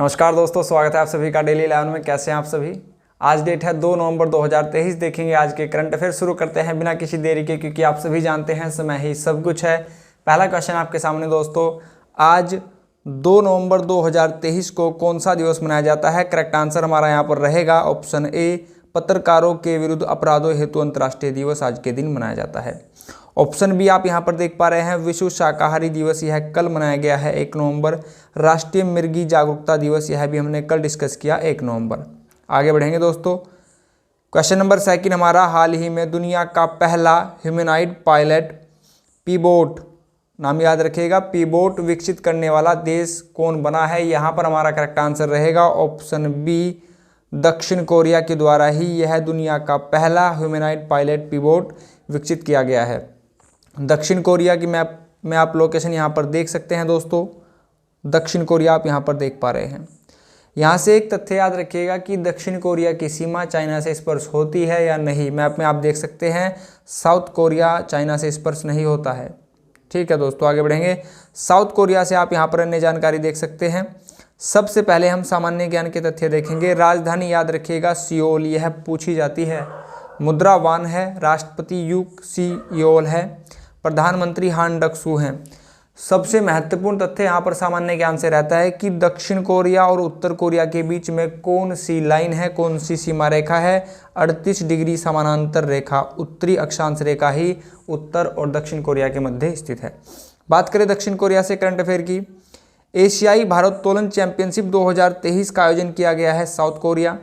नमस्कार दोस्तों, स्वागत है आप सभी का डेली 11 में। कैसे हैं आप सभी। आज डेट है 2 नवंबर 2023। देखेंगे आज के करंट अफेयर। शुरू करते हैं बिना किसी देरी के, क्योंकि आप सभी जानते हैं समय ही सब कुछ है। पहला क्वेश्चन आपके सामने दोस्तों, आज 2 नवंबर 2023 को कौन सा दिवस मनाया जाता है। करेक्ट आंसर हमारा यहाँ पर रहेगा ऑप्शन ए, पत्रकारों के विरुद्ध अपराधों हेतु अंतर्राष्ट्रीय दिवस आज के दिन मनाया जाता है। ऑप्शन बी आप यहाँ पर देख पा रहे हैं, विश्व शाकाहारी दिवस, यह कल मनाया गया है 1 नवंबर। राष्ट्रीय मिर्गी जागरूकता दिवस, यह भी हमने कल डिस्कस किया 1 नवंबर। आगे बढ़ेंगे दोस्तों। क्वेश्चन नंबर 2 हमारा, हाल ही में दुनिया का पहला ह्यूमनॉइड पायलट पीबोट, नाम याद रखिएगा, पीबोट विकसित करने वाला देश कौन बना है। यहाँ पर हमारा करेक्ट आंसर रहेगा ऑप्शन बी, दक्षिण कोरिया के द्वारा ही यह दुनिया का पहला ह्यूमनॉइड पायलट पीबोट विकसित किया गया है। दक्षिण कोरिया की मैप में आप लोकेशन यहाँ पर देख सकते हैं दोस्तों। दक्षिण कोरिया आप यहाँ पर देख पा रहे हैं। यहाँ से एक तथ्य याद रखिएगा कि दक्षिण कोरिया की सीमा चाइना से स्पर्श होती है या नहीं। मैप में आप देख सकते हैं साउथ कोरिया चाइना से स्पर्श नहीं होता है। ठीक है दोस्तों, आगे बढ़ेंगे। साउथ कोरिया से आप यहाँ पर अन्य जानकारी देख सकते हैं। सबसे पहले हम सामान्य ज्ञान के तथ्य देखेंगे। राजधानी याद रखिएगा सियोल, यह पूछी जाती है। मुद्रा वान है। राष्ट्रपति यूक सी योल है। प्रधानमंत्री हान डक्सू हैं। सबसे महत्वपूर्ण तथ्य यहाँ पर सामान्य ज्ञान से रहता है कि दक्षिण कोरिया और उत्तर कोरिया के बीच में कौन सी लाइन है, कौन सी सीमा रेखा है। 38 डिग्री समानांतर रेखा, उत्तरी अक्षांश रेखा ही उत्तर और दक्षिण कोरिया के मध्य स्थित है। बात करें दक्षिण कोरिया से करंट अफेयर की। एशियाई भारोत्तोलन चैंपियनशिप 2023 का आयोजन किया गया है साउथ कोरिया।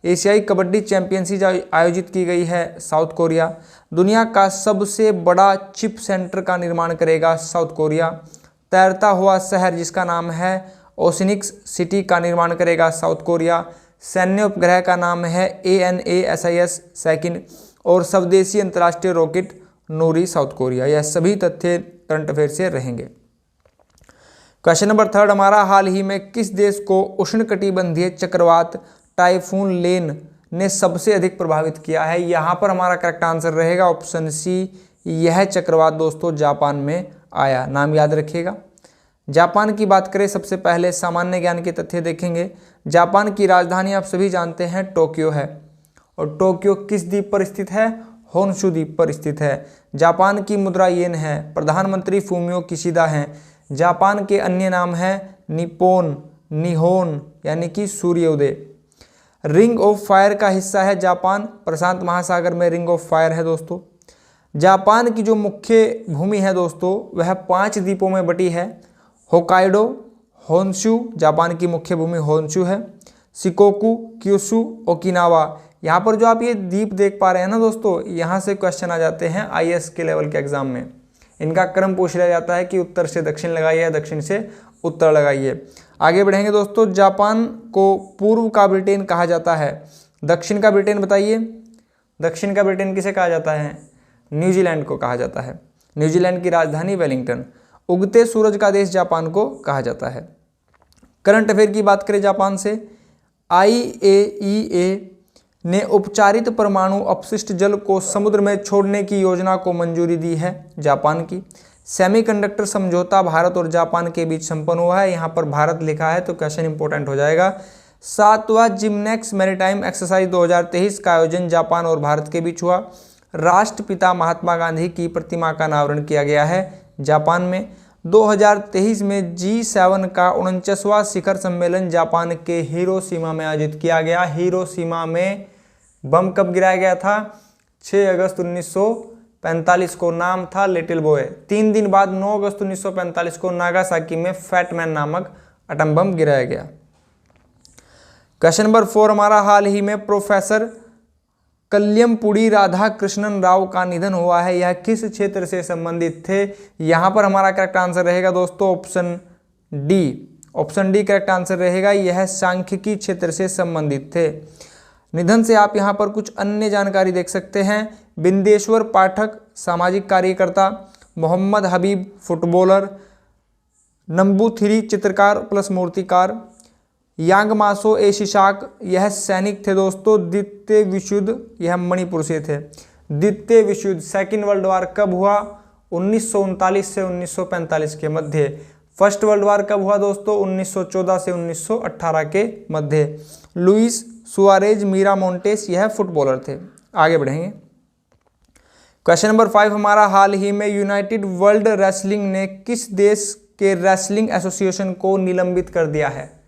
एशियाई कबड्डी चैंपियनशिप आयोजित की गई है साउथ कोरिया। दुनिया का सबसे बड़ा चिप सेंटर का निर्माण करेगा साउथ कोरिया। तैरता हुआ शहर जिसका नाम है ओसिनिक्स सिटी का निर्माण करेगा साउथ कोरिया। सैन्य उपग्रह का नाम है ANASIS सेकंड और स्वदेशी अंतर्राष्ट्रीय रॉकेट नूरी साउथ कोरिया। यह सभी तथ्य करंट अफेयर से रहेंगे। क्वेश्चन नंबर 3 हमारा, हाल ही में किस देश को उष्णकटिबंधीय चक्रवात टाइफून लेन ने सबसे अधिक प्रभावित किया है। यहाँ पर हमारा करेक्ट आंसर रहेगा ऑप्शन सी, यह चक्रवात दोस्तों जापान में आया। नाम याद रखिएगा। जापान की बात करें, सबसे पहले सामान्य ज्ञान के तथ्य देखेंगे। जापान की राजधानी आप सभी जानते हैं टोक्यो है, और टोक्यो किस द्वीप पर स्थित है, होन्शु द्वीप पर स्थित है। जापान की मुद्रा येन है। प्रधानमंत्री फूमियो किशिदा हैं। जापान के अन्य नाम है निप्पोन, निहोन यानी कि सूर्योदय। रिंग ऑफ फायर का हिस्सा है जापान, प्रशांत महासागर में रिंग ऑफ फायर है दोस्तों। जापान की जो मुख्य भूमि है दोस्तों वह 5 द्वीपों में बटी है। होकाइडो, होन्शु, जापान की मुख्य भूमि होन्शु है। Shikoku, Kyushu, Okinawa. यहाँ पर जो आप ये द्वीप देख पा रहे हैं ना दोस्तों, यहाँ से क्वेश्चन आ जाते हैं IAS के लेवल के एग्जाम में। इनका क्रम पूछ लिया जाता है कि उत्तर से दक्षिण लगाइए या दक्षिण से उत्तर लगाइए। आगे बढ़ेंगे दोस्तों। जापान को पूर्व का ब्रिटेन कहा जाता है। दक्षिण का ब्रिटेन बताइए। दक्षिण का ब्रिटेन किसे कहा जाता है? न्यूजीलैंड को कहा जाता है। न्यूजीलैंड की राजधानी वेलिंगटन। उगते सूरज का देश जापान को कहा जाता है। करंट अफेयर की बात करें जापान से, IAEA ने उपचारित परमाणु अपशिष्ट जल को समुद्र में छोड़ने की योजना को मंजूरी दी है जापान की। सेमीकंडक्टर समझौता भारत और जापान के बीच संपन्न हुआ है। यहाँ पर भारत लिखा है तो क्वेश्चन इंपॉर्टेंट हो जाएगा। 7वां जिम्नेक्स मैरीटाइम एक्सरसाइज 2023 का आयोजन जापान और भारत के बीच हुआ। राष्ट्रपिता महात्मा गांधी की प्रतिमा का अनावरण किया गया है जापान में। 2023 में G7 का 49वां शिखर सम्मेलन जापान के हिरोशिमा में आयोजित किया गया। हिरोशिमा में बम कब गिराया गया था? 6 अगस्त 1945 को। नाम था लिटिल बॉय। 3 दिन बाद 9 अगस्त 1945 को नागासाकी में फैटमैन नामक एटम बम गिराया गया। क्वेश्चन नंबर 4 हमारा, हाल ही में प्रोफेसर कल्यमपुड़ी राधा कृष्णन राव का निधन हुआ है। यह किस क्षेत्र से संबंधित थे? यहाँ पर हमारा करेक्ट आंसर रहेगा दोस्तों option D. Option D correct answer रहेगा। यह सांख्यिकी क्षेत्र से संबंधित थे। निधन से आप यहाँ पर कुछ अन्य जानकारी देख सकते हैं। बिंदेश्वर पाठक सामाजिक कार्यकर्ता, मोहम्मद हबीब फुटबॉलर, नंबूथिरी चित्रकार प्लस मूर्तिकार, यांगमासो एशिशाक यह सैनिक थे दोस्तों। द्वितीय विश्व युद्ध यह मणिपुर से थे। द्वितीय विश्व युद्ध सेकेंड वर्ल्ड वॉर कब हुआ? 1939 से 1945 के मध्य। फर्स्ट वर्ल्ड वार कब हुआ दोस्तों? 1914 से 1918 के मध्य। लुइस सुआरेज मिरामोंटेस यह फुटबॉलर थे। आगे बढ़ेंगे। क्वेश्चन नंबर 5 हमारा, हाल ही में यूनाइटेड वर्ल्ड रेसलिंग ने किस देश के रेसलिंग एसोसिएशन को निलंबित कर दिया है?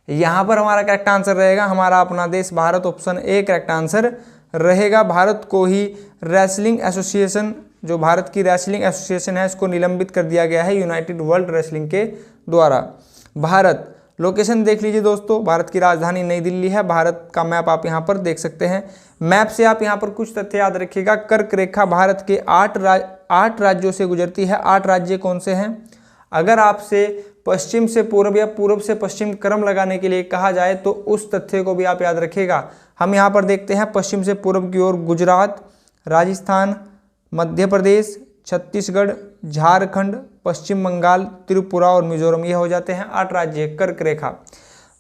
यहाँ पर हमारा करेक्ट आंसर रहेगा हमारा अपना देश Bharat. Option A correct answer रहेगा। भारत को ही रेसलिंग एसोसिएशन, जो भारत की रेसलिंग एसोसिएशन है, इसको निलंबित कर दिया गया है यूनाइटेड वर्ल्ड रेसलिंग के द्वारा। भारत, लोकेशन देख लीजिए दोस्तों, भारत की राजधानी नई दिल्ली है। भारत का मैप आप यहाँ पर देख सकते हैं। मैप से आप यहाँ पर कुछ तथ्य याद रखिएगा। कर्क रेखा भारत के 8 राज्यों से गुजरती है। 8 राज्य कौन से हैं? अगर आपसे पश्चिम से पूर्व या पूर्व से पश्चिम क्रम लगाने के लिए कहा जाए तो उस तथ्य को भी आप याद रखिएगा। हम यहाँ पर देखते हैं पश्चिम से पूर्व की ओर गुजरात, राजस्थान, मध्य प्रदेश, छत्तीसगढ़, झारखंड, पश्चिम बंगाल, त्रिपुरा और मिजोरम, ये हो जाते हैं 8 राज्य कर्क रेखा।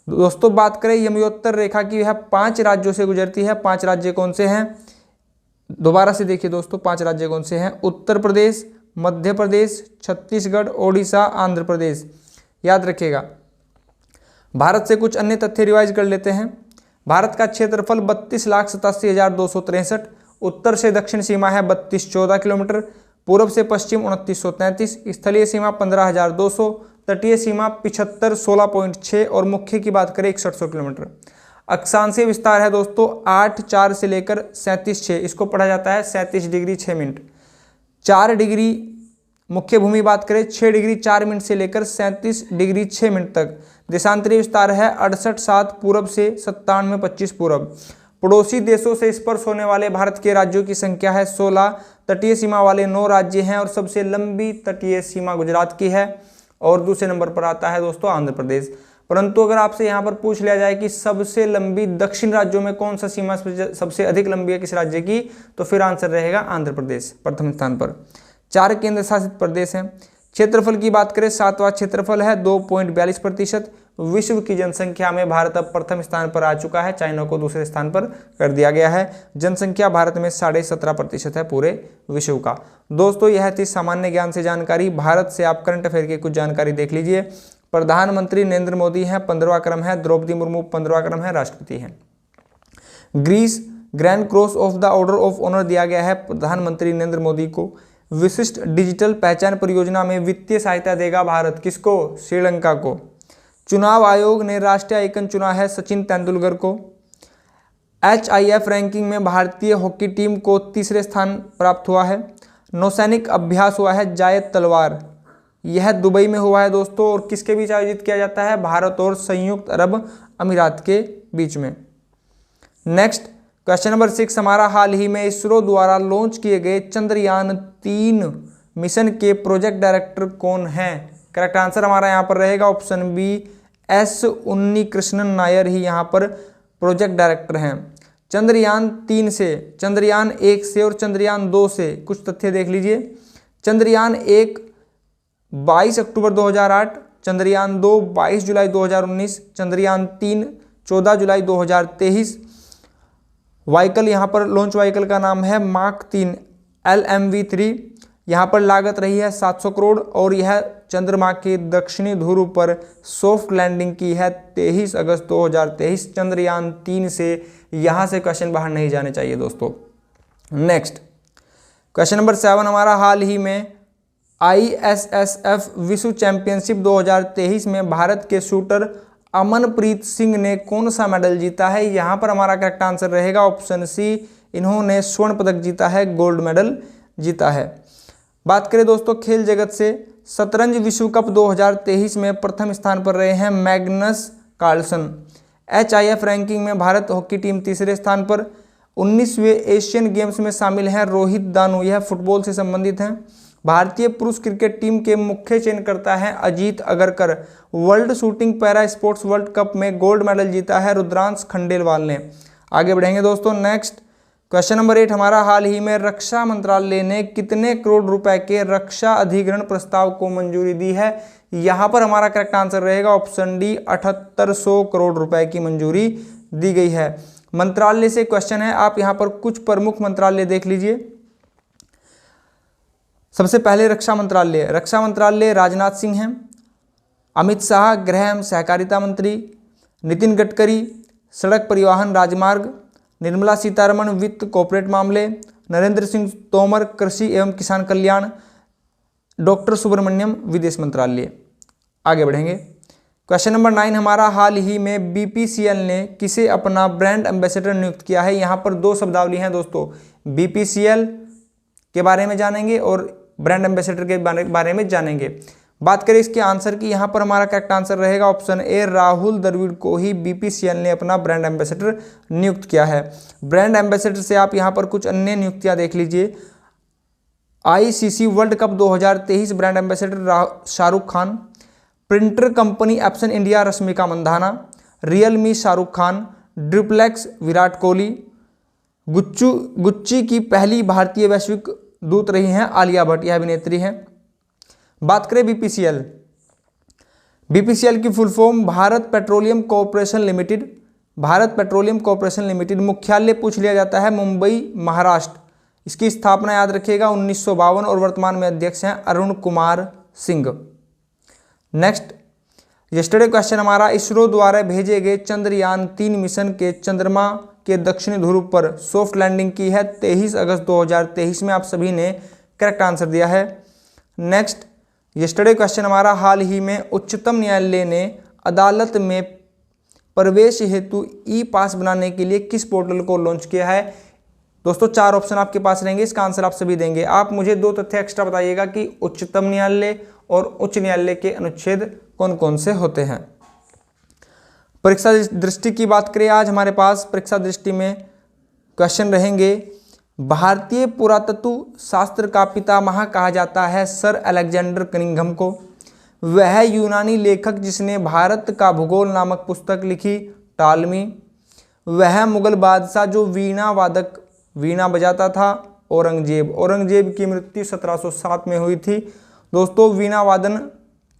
दोस्तों बात करें यमयोत्तर रेखा की, यह 5 राज्यों से गुजरती है। 5 राज्य कौन से हैं? दोबारा से देखिए दोस्तों, 5 राज्य कौन से हैं? उत्तर प्रदेश, मध्य प्रदेश, छत्तीसगढ़, ओडिशा, आंध्र प्रदेश, याद रखिएगा। भारत से कुछ अन्य तथ्य रिवाइज कर लेते हैं। भारत का क्षेत्रफल 32,87,263, उत्तर से दक्षिण सीमा है 3214 किलोमीटर, पूर्व से पश्चिम 2933, स्थलीय सीमा 15,200, तटीय सीमा 7516.6 और मुख्य की बात करें 6100 किलोमीटर। अक्षांशीय विस्तार है दोस्तों 8,4 से लेकर 37,6, इसको पढ़ा जाता है 37 डिग्री 6 मिनट। 4 डिग्री मुख्य भूमि बात करें 6 डिग्री 4 मिनट से लेकर 37 डिग्री 6 मिनट तक। देशांतरीय विस्तार है 68,7 पूरब से 97,25 पूरब। पड़ोसी देशों से स्पर्श होने वाले भारत के राज्यों की संख्या है 16, तटीय सीमा वाले 9 राज्य हैं और सबसे लंबी तटीय सीमा गुजरात की है और दूसरे नंबर पर आता है दोस्तों आंध्र प्रदेश। परंतु अगर आपसे यहाँ पर पूछ लिया जाए कि सबसे लंबी दक्षिण राज्यों में कौन सा सीमा सबसे अधिक लंबी है किस राज्य की, तो फिर आंसर रहेगा आंध्र प्रदेश प्रथम स्थान पर। 4 केंद्र शासित प्रदेश हैं। क्षेत्रफल की बात करें 7वां क्षेत्रफल है 2.42%। विश्व की जनसंख्या में भारत अब प्रथम स्थान पर आ चुका है, चाइना को दूसरे स्थान पर कर दिया गया है। जनसंख्या भारत में 17.5% है पूरे विश्व का। दोस्तों यह थी सामान्य ज्ञान से जानकारी। भारत से आप करंट अफेयर की कुछ जानकारी देख लीजिए। प्रधानमंत्री नरेंद्र मोदी हैं, 15वां क्रम है। द्रौपदी मुर्मू 15वां क्रम है, राष्ट्रपति हैं। Greece grand cross of the order of honour दिया गया है प्रधानमंत्री नरेंद्र मोदी को। विशिष्ट डिजिटल पहचान परियोजना में वित्तीय सहायता देगा भारत, किसको? श्रीलंका को। चुनाव आयोग ने राष्ट्रीय आइकन चुना है सचिन तेंदुलकर को। HIF रैंकिंग में भारतीय हॉकी टीम को 3रे स्थान प्राप्त हुआ है। नौसैनिक अभ्यास हुआ है जायद तलवार, यह दुबई में हुआ है दोस्तों और किसके बीच आयोजित किया जाता है? भारत और संयुक्त अरब अमीरात के बीच में। नेक्स्ट क्वेश्चन नंबर 6 हमारा, हाल ही में इसरो द्वारा लॉन्च किए गए चंद्रयान 3 मिशन के प्रोजेक्ट डायरेक्टर कौन हैं? करेक्ट आंसर हमारा यहाँ पर रहेगा option B, S Unnikrishnan Nair ही यहाँ पर प्रोजेक्ट डायरेक्टर हैं। चंद्रयान 3 से, चंद्रयान 1 से और चंद्रयान 2 से कुछ तथ्य देख लीजिए। चंद्रयान 1 22 अक्टूबर 2008, चंद्रयान 2 22 जुलाई 2019, चंद्रयान 3 14 जुलाई 2023। व्हीकल यहाँ पर लॉन्च व्हीकल का नाम है मार्क 3 LMV3। यहाँ पर लागत रही है 700 करोड़ और यह चंद्रमा के दक्षिणी ध्रुव पर सॉफ्ट लैंडिंग की है 23 अगस्त 2023। चंद्रयान 3 से यहाँ से क्वेश्चन बाहर नहीं जाने चाहिए दोस्तों। नेक्स्ट क्वेश्चन नंबर 7 हमारा, हाल ही में ISSF विश्व चैंपियनशिप 2023 में भारत के शूटर अमनप्रीत सिंह ने कौन सा मेडल जीता है? यहाँ पर हमारा करेक्ट आंसर रहेगा ऑप्शन सी, इन्होंने स्वर्ण पदक जीता है, गोल्ड मेडल जीता है। बात करें दोस्तों खेल जगत से, शतरंज विश्व कप 2023 में प्रथम स्थान पर रहे हैं मैग्नस कार्लसन। HIF रैंकिंग में भारत हॉकी टीम 3रे स्थान पर। 19वें एशियन गेम्स में शामिल हैं रोहित दानू, यह फुटबॉल से संबंधित हैं। भारतीय पुरुष क्रिकेट टीम के मुख्य चयनकर्ता हैं Ajit Agarkar. World shooting para sports world cup में गोल्ड मेडल जीता है रुद्रांश खंडेलवाल ने। आगे बढ़ेंगे दोस्तों। नेक्स्ट क्वेश्चन नंबर 8 हमारा, हाल ही में रक्षा मंत्रालय ने कितने करोड़ रुपए के रक्षा अधिग्रहण प्रस्ताव को मंजूरी दी है? यहाँ पर हमारा करेक्ट आंसर रहेगा ऑप्शन डी, 7800 करोड़ रुपए की मंजूरी दी गई है। मंत्रालय से क्वेश्चन है, आप यहाँ पर कुछ प्रमुख मंत्रालय देख लीजिए। सबसे पहले रक्षा मंत्रालय राजनाथ सिंह हैं। अमित शाह गृह एवं सहकारिता मंत्री, नितिन गडकरी सड़क परिवहन राजमार्ग, निर्मला सीतारमण वित्त कॉर्पोरेट मामले, नरेंद्र सिंह तोमर कृषि एवं किसान कल्याण, डॉक्टर सुब्रमण्यम विदेश मंत्रालय। आगे बढ़ेंगे। क्वेश्चन नंबर 9 हमारा, हाल ही में बीपीसीएल ने किसे अपना ब्रांड एम्बेसडर नियुक्त किया है। यहाँ पर दो शब्दावली हैं दोस्तों, बीपीसीएल के बारे में जानेंगे और ब्रांड एम्बेसडर के बारे में जानेंगे। बात करें इसके आंसर की, यहाँ पर हमारा करेक्ट आंसर रहेगा ऑप्शन ए, राहुल द्रविड़ को ही बीपीसीएल ने अपना ब्रांड एम्बेसडर नियुक्त किया है। ब्रांड एम्बेसडर से आप यहाँ पर कुछ अन्य नियुक्तियाँ देख लीजिए। ICC world cup 2023 brand ambassador Shahrukh Khan, printer company Epson India Rashmika Mandanna, Realme Shahrukh Khan, ड्रिप्लेक्स विराट कोहली, गुच्ची की पहली भारतीय वैश्विक दूत रही हैं आलिया भट्ट, यह अभिनेत्री हैं। बात करें बीपीसीएल, बीपीसीएल की full form Bharat petroleum corporation limited. Bharat petroleum corporation limited, मुख्यालय पूछ लिया जाता है मुंबई महाराष्ट्र। इसकी स्थापना याद रखिएगा 1952 और वर्तमान में अध्यक्ष हैं Arun Kumar Singh. Next, yesterday question हमारा, इसरो द्वारा भेजे गए चंद्रयान 3 मिशन के चंद्रमा के दक्षिणी ध्रुव पर सॉफ्ट लैंडिंग की है 23 अगस्त 2023 में। आप सभी ने करेक्ट आंसर दिया है। नेक्स्ट, यस्टरडे क्वेश्चन हमारा, हाल ही में उच्चतम न्यायालय ने अदालत में प्रवेश हेतु ई पास बनाने के लिए किस पोर्टल को लॉन्च किया है। दोस्तों 4 ऑप्शन आपके पास रहेंगे, इसका आंसर आप सभी देंगे। आप मुझे 2 तथ्य एक्स्ट्रा बताइएगा कि उच्चतम न्यायालय और उच्च न्यायालय के अनुच्छेद कौन कौन से होते हैं। परीक्षा दृष्टि की बात करें, आज हमारे पास परीक्षा दृष्टि में क्वेश्चन रहेंगे, भारतीय पुरातत्व शास्त्र का पितामह कहा जाता है सर अलेक्जेंडर कनिंघम को। वह यूनानी लेखक जिसने भारत का भूगोल नामक पुस्तक लिखी, टालमी। वह मुगल बादशाह जो वीणा बजाता था, औरंगजेब की मृत्यु 1707 में हुई थी। दोस्तों वीणा वादन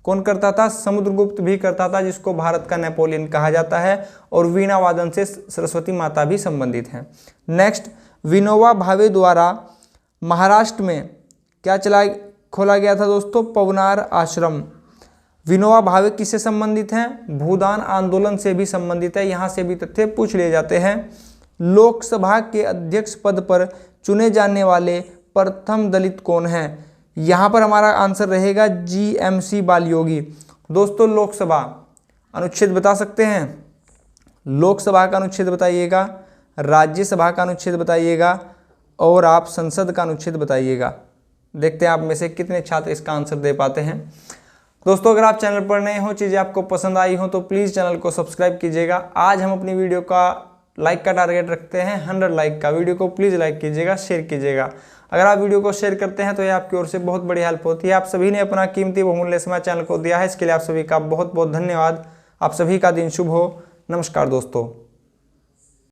कौन करता था, समुद्रगुप्त भी करता था, जिसको भारत का नेपोलियन कहा जाता है, और वीणा वादन से सरस्वती माता भी संबंधित हैं। नेक्स्ट, विनोबा भावे द्वारा महाराष्ट्र में क्या खोला गया था दोस्तों, पवनार आश्रम। विनोबा भावे किससे संबंधित हैं, भूदान आंदोलन से भी संबंधित है, यहाँ से भी तथ्य पूछ लिए जाते हैं। लोकसभा के अध्यक्ष पद पर चुने जाने वाले प्रथम दलित कौन हैं, यहाँ पर हमारा आंसर रहेगा जीएमसी बालयोगी। दोस्तों लोकसभा अनुच्छेद बता सकते हैं, लोकसभा का अनुच्छेद बताइएगा, राज्यसभा का अनुच्छेद बताइएगा, और आप संसद का अनुच्छेद बताइएगा। देखते हैं आप में से कितने छात्र इसका आंसर दे पाते हैं। दोस्तों अगर आप चैनल पर नए हो, चीज़ें आपको पसंद आई हो तो प्लीज़ चैनल को सब्सक्राइब कीजिएगा। आज हम अपनी वीडियो का लाइक का टारगेट रखते हैं 100 लाइक का। वीडियो को प्लीज़ लाइक कीजिएगा, शेयर कीजिएगा। अगर आप वीडियो को शेयर करते हैं तो ये आपकी ओर से बहुत बड़ी हेल्प होती है। आप सभी ने अपना कीमती बहुमूल्य समय चैनल को दिया है, इसके लिए आप सभी का बहुत बहुत धन्यवाद। आप सभी का दिन शुभ हो। नमस्कार दोस्तों।